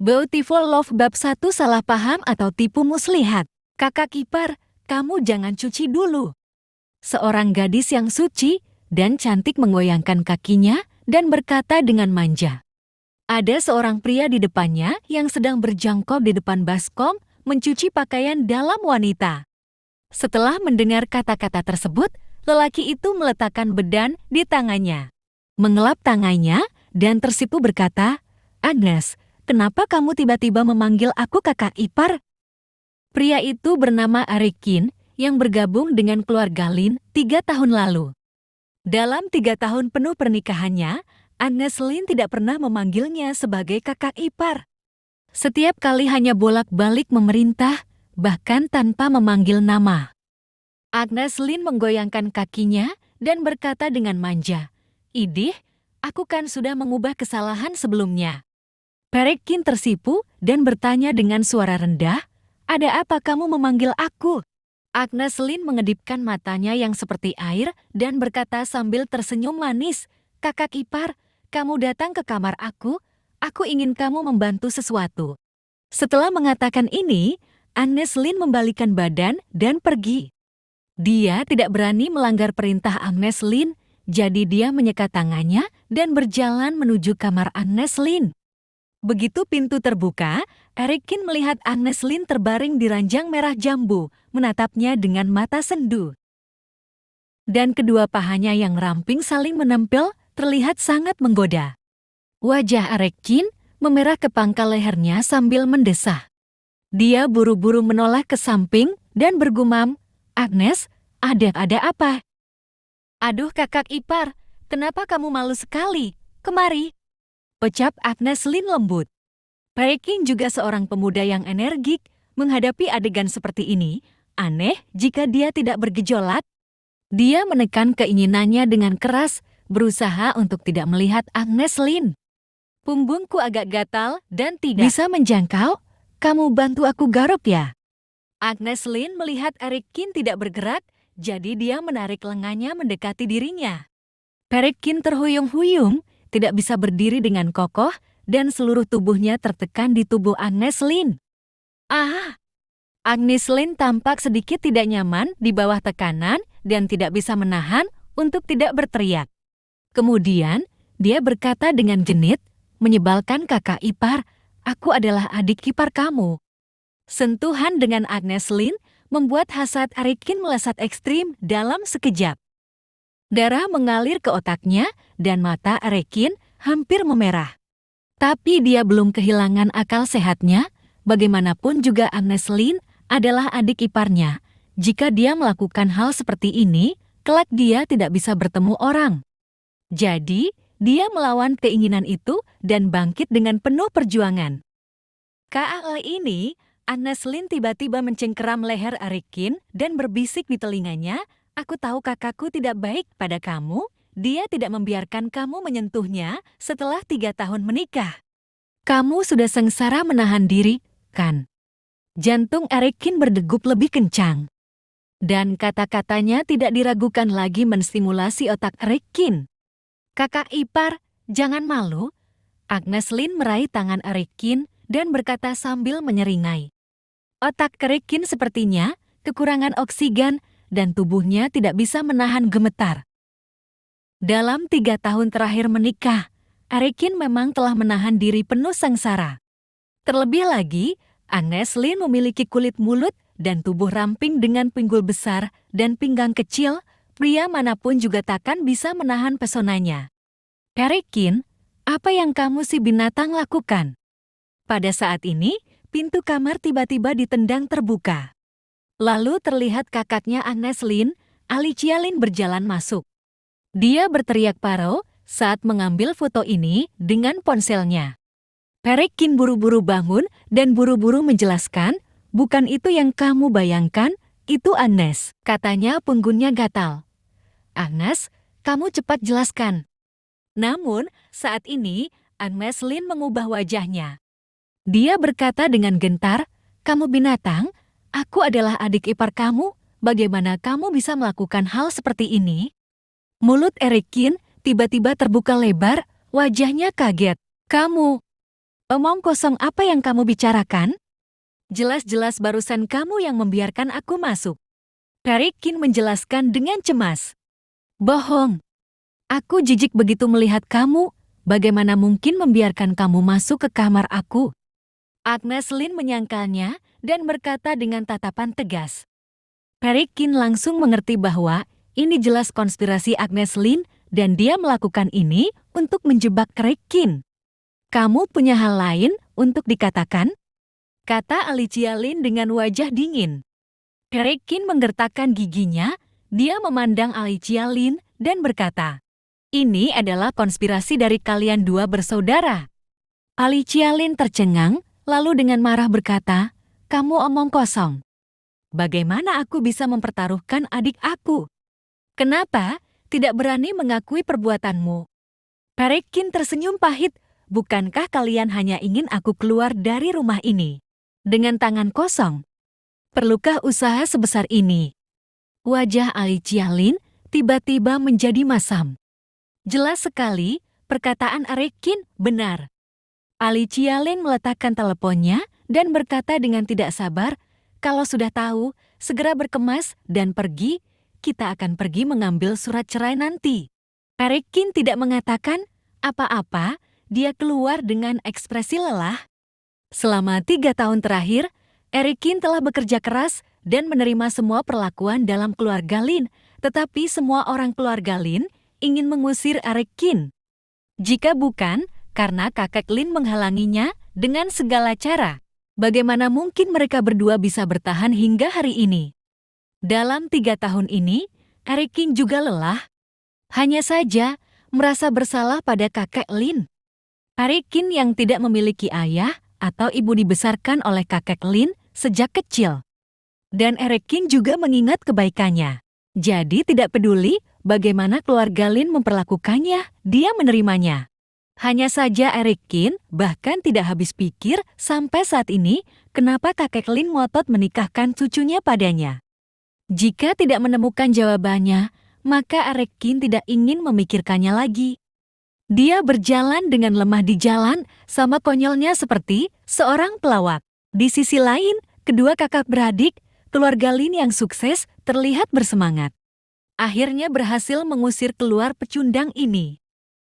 Beautiful Love Bab 1 Salah paham atau tipu muslihat. Kakak ipar, kamu jangan cuci dulu. Seorang gadis yang suci dan cantik menggoyangkan kakinya dan berkata dengan manja. Ada seorang pria di depannya yang sedang berjongkok di depan baskom mencuci pakaian dalam wanita. Setelah mendengar kata-kata tersebut, lelaki itu meletakkan bedan di tangannya. Mengelap tangannya dan tersipu berkata, "Agnes, kenapa kamu tiba-tiba memanggil aku kakak ipar?" Pria itu bernama Arekin yang bergabung dengan keluarga Lin 3 tahun lalu. Dalam 3 tahun penuh pernikahannya, Agnes Lin tidak pernah memanggilnya sebagai kakak ipar. Setiap kali hanya bolak-balik memerintah, bahkan tanpa memanggil nama. Agnes Lin menggoyangkan kakinya dan berkata dengan manja, "Idih, aku kan sudah mengubah kesalahan sebelumnya." Perekin tersipu dan bertanya dengan suara rendah, "Ada apa kamu memanggil aku?" Agnes Lin mengedipkan matanya yang seperti air dan berkata sambil tersenyum manis, "Kakak ipar, kamu datang ke kamar aku ingin kamu membantu sesuatu." Setelah mengatakan ini, Agnes Lin membalikkan badan dan pergi. Dia tidak berani melanggar perintah Agnes Lin, jadi dia menyekat tangannya dan berjalan menuju kamar Agnes Lin. Begitu pintu terbuka, Arekin melihat Agnes Lin terbaring di ranjang merah jambu, menatapnya dengan mata sendu. Dan kedua pahanya yang ramping saling menempel terlihat sangat menggoda. Wajah Arekin memerah ke pangkal lehernya sambil mendesah. Dia buru-buru menoleh ke samping dan bergumam, "Agnes, ada apa?" "Aduh kakak ipar, kenapa kamu malu sekali? Kemari," ucap Agnes Lin lembut. Perekin juga seorang pemuda yang energik, menghadapi adegan seperti ini, aneh jika dia tidak bergejolak. Dia menekan keinginannya dengan keras, berusaha untuk tidak melihat Agnes Lin. "Punggungku agak gatal dan tidak bisa menjangkau. Kamu bantu aku garuk ya?" Agnes Lin melihat Arekin tidak bergerak, jadi dia menarik lengannya mendekati dirinya. Perekin terhuyung-huyung, tidak bisa berdiri dengan kokoh, dan seluruh tubuhnya tertekan di tubuh Agnes Lin. Ah! Agnes Lin tampak sedikit tidak nyaman di bawah tekanan dan tidak bisa menahan untuk tidak berteriak. Kemudian, dia berkata dengan genit, "Menyebalkan kakak ipar, aku adalah adik ipar kamu." Sentuhan dengan Agnes Lin membuat hasad Arekin melesat ekstrim dalam sekejap. Darah mengalir ke otaknya dan mata Arekin hampir memerah. Tapi dia belum kehilangan akal sehatnya, bagaimanapun juga Agnes Lin adalah adik iparnya. Jika dia melakukan hal seperti ini, kelak dia tidak bisa bertemu orang. Jadi, dia melawan keinginan itu dan bangkit dengan penuh perjuangan. Kali ini, Agnes Lin tiba-tiba mencengkeram leher Arekin dan berbisik di telinganya, "Aku tahu kakakku tidak baik pada kamu. Dia tidak membiarkan kamu menyentuhnya setelah 3 tahun menikah. Kamu sudah sengsara menahan diri, kan?" Jantung Arekin berdegup lebih kencang. Dan kata-katanya tidak diragukan lagi menstimulasi otak Arekin. "Kakak ipar, jangan malu." Agnes Lin meraih tangan Arekin dan berkata sambil menyeringai. Otak Arekin sepertinya kekurangan oksigen dan tubuhnya tidak bisa menahan gemetar. Dalam 3 tahun terakhir menikah, Arekin memang telah menahan diri penuh sengsara. Terlebih lagi, Agnes Lin memiliki kulit mulut dan tubuh ramping dengan pinggul besar dan pinggang kecil, pria manapun juga takkan bisa menahan pesonanya. "Arekin, apa yang kamu si binatang lakukan?" Pada saat ini, pintu kamar tiba-tiba ditendang terbuka. Lalu terlihat kakaknya Agnes Lin, Alicia Lin berjalan masuk. Dia berteriak parau saat mengambil foto ini dengan ponselnya. Perekin buru-buru bangun dan buru-buru menjelaskan, "Bukan itu yang kamu bayangkan, itu Agnes," katanya punggungnya gatal. "Agnes, kamu cepat jelaskan." Namun, saat ini Agnes Lin mengubah wajahnya. Dia berkata dengan gentar, "Kamu binatang, aku adalah adik ipar kamu, bagaimana kamu bisa melakukan hal seperti ini?" Mulut Arekin tiba-tiba terbuka lebar, wajahnya kaget. "Kamu..." Omong kosong apa yang kamu bicarakan? Jelas-jelas barusan kamu yang membiarkan aku masuk. Perekin menjelaskan dengan cemas. Bohong. Aku jijik begitu melihat kamu. Bagaimana mungkin membiarkan kamu masuk ke kamar aku? Agnes Lin menyangkalnya dan berkata dengan tatapan tegas. Perekin langsung mengerti bahwa ini jelas konspirasi Agnes Lin dan dia melakukan ini untuk menjebak Perekin. Kamu punya hal lain untuk dikatakan? Kata Alicia Lin dengan wajah dingin. Perekin menggertakkan giginya, dia memandang Alicia Lin dan berkata, ini adalah konspirasi dari kalian dua bersaudara. Alicia Lin tercengang, lalu dengan marah berkata, kamu omong kosong. Bagaimana aku bisa mempertaruhkan adik aku? Kenapa tidak berani mengakui perbuatanmu? Perekin tersenyum pahit, bukankah kalian hanya ingin aku keluar dari rumah ini dengan tangan kosong? Perlukah usaha sebesar ini? Wajah Alicia Lin tiba-tiba menjadi masam. Jelas sekali, perkataan Perekin benar. Alicia Lin meletakkan teleponnya dan berkata dengan tidak sabar, kalau sudah tahu, segera berkemas dan pergi, kita akan pergi mengambil surat cerai nanti. Perekin tidak mengatakan apa-apa, dia keluar dengan ekspresi lelah. Selama 3 tahun terakhir, Perekin telah bekerja keras dan menerima semua perlakuan dalam keluarga Lin, tetapi semua orang keluarga Lin ingin mengusir Perekin. Jika bukan, karena kakek Lin menghalanginya dengan segala cara, bagaimana mungkin mereka berdua bisa bertahan hingga hari ini? Dalam 3 tahun ini, Perekin juga lelah. Hanya saja merasa bersalah pada kakek Lin. Perekin yang tidak memiliki ayah atau ibu dibesarkan oleh kakek Lin sejak kecil. Dan Perekin juga mengingat kebaikannya. Jadi tidak peduli bagaimana keluarga Lin memperlakukannya, dia menerimanya. Hanya saja Perekin bahkan tidak habis pikir sampai saat ini kenapa kakek Lin ngotot menikahkan cucunya padanya. Jika tidak menemukan jawabannya, maka Perekin tidak ingin memikirkannya lagi. Dia berjalan dengan lemah di jalan, sama konyolnya seperti seorang pelawak. Di sisi lain, kedua kakak beradik, keluarga Lin yang sukses, terlihat bersemangat. Akhirnya berhasil mengusir keluar pecundang ini.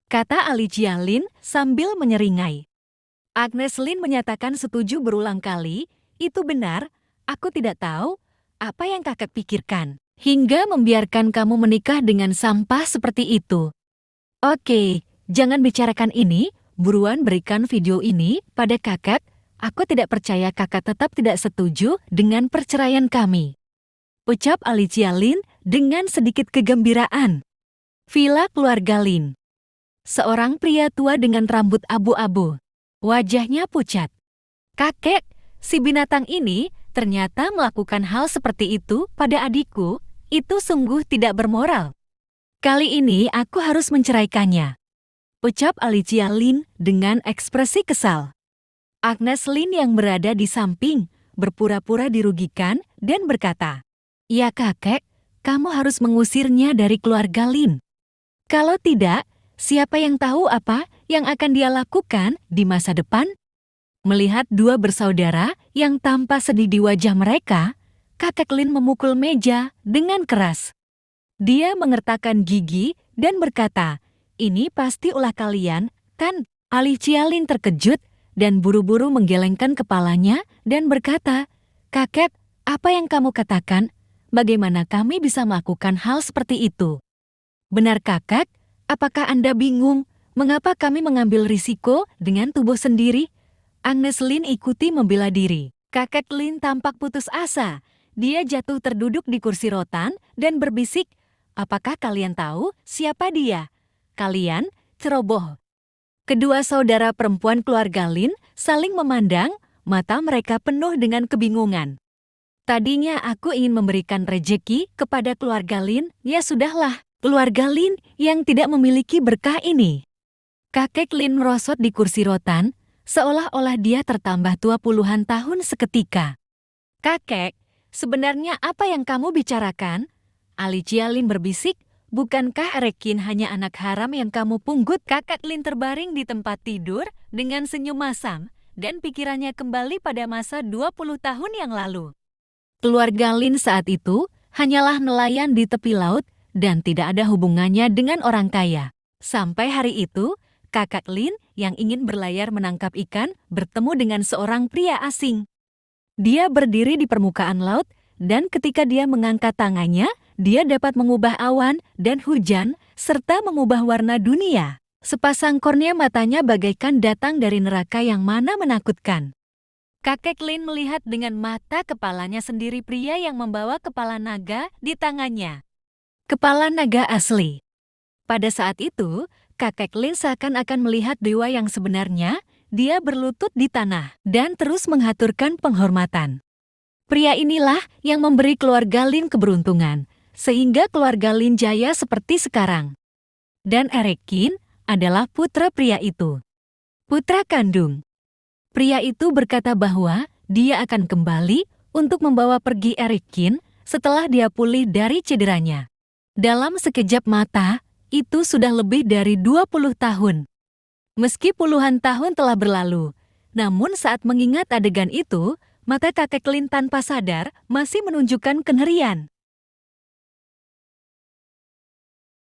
Kata Alicia Lin sambil menyeringai. Agnes Lin menyatakan setuju berulang kali, itu benar, aku tidak tahu apa yang kakak pikirkan, hingga membiarkan kamu menikah dengan sampah seperti itu. Oke, jangan bicarakan ini, buruan berikan video ini pada kakak. Aku tidak percaya kakak tetap tidak setuju dengan perceraian kami. Ucap Alicia Lin dengan sedikit kegembiraan. Villa keluarga Lin. Seorang pria tua dengan rambut abu-abu. Wajahnya pucat. Kakek, si binatang ini ternyata melakukan hal seperti itu pada adikku. Itu sungguh tidak bermoral. Kali ini aku harus menceraikannya. Ucap Alicia Lin dengan ekspresi kesal. Agnes Lin yang berada di samping berpura-pura dirugikan dan berkata, ya kakek, kamu harus mengusirnya dari keluarga Lin. Kalau tidak, siapa yang tahu apa yang akan dia lakukan di masa depan? Melihat dua bersaudara yang tampak sedih di wajah mereka, kakek Lin memukul meja dengan keras. Dia mengertakkan gigi dan berkata, ini pasti ulah kalian, kan? Alicia Lin terkejut dan buru-buru menggelengkan kepalanya dan berkata, kakek, apa yang kamu katakan? Bagaimana kami bisa melakukan hal seperti itu? Benar kakek, apakah Anda bingung mengapa kami mengambil risiko dengan tubuh sendiri? Agnes Lin ikuti membela diri. Kakek Lin tampak putus asa. Dia jatuh terduduk di kursi rotan dan berbisik, apakah kalian tahu siapa dia? Kalian ceroboh. Kedua saudara perempuan keluarga Lin saling memandang, mata mereka penuh dengan kebingungan. Tadinya aku ingin memberikan rejeki kepada keluarga Lin, ya sudahlah, keluarga Lin yang tidak memiliki berkah ini. Kakek Lin merosot di kursi rotan, seolah-olah dia tertambah tua puluhan tahun seketika. Kakek, sebenarnya apa yang kamu bicarakan? Alicia Lin berbisik, Bukankah Erekin hanya anak haram yang kamu punggut? Kakak Lin terbaring di tempat tidur dengan senyum masam dan pikirannya kembali pada masa 20 tahun yang lalu. Keluarga Lin saat itu hanyalah nelayan di tepi laut dan tidak ada hubungannya dengan orang kaya. Sampai hari itu, kakak Lin yang ingin berlayar menangkap ikan bertemu dengan seorang pria asing. Dia berdiri di permukaan laut dan ketika dia mengangkat tangannya, dia dapat mengubah awan dan hujan serta mengubah warna dunia. Sepasang kornea matanya bagaikan datang dari neraka yang mana menakutkan. Kakek Lin melihat dengan mata kepalanya sendiri pria yang membawa kepala naga di tangannya. Kepala naga asli. Pada saat itu, kakek Lin seakan-akan melihat dewa yang sebenarnya. Dia berlutut di tanah dan terus menghaturkan penghormatan. Pria inilah yang memberi keluarga Lin keberuntungan, sehingga keluarga Lin jaya seperti sekarang. Dan Erekin adalah putra pria itu. Putra kandung. Pria itu berkata bahwa dia akan kembali untuk membawa pergi Erekin setelah dia pulih dari cederanya. Dalam sekejap mata, itu sudah lebih dari 20 tahun. Meski puluhan tahun telah berlalu, namun saat mengingat adegan itu, mata kakek Lin tanpa sadar masih menunjukkan kengerian.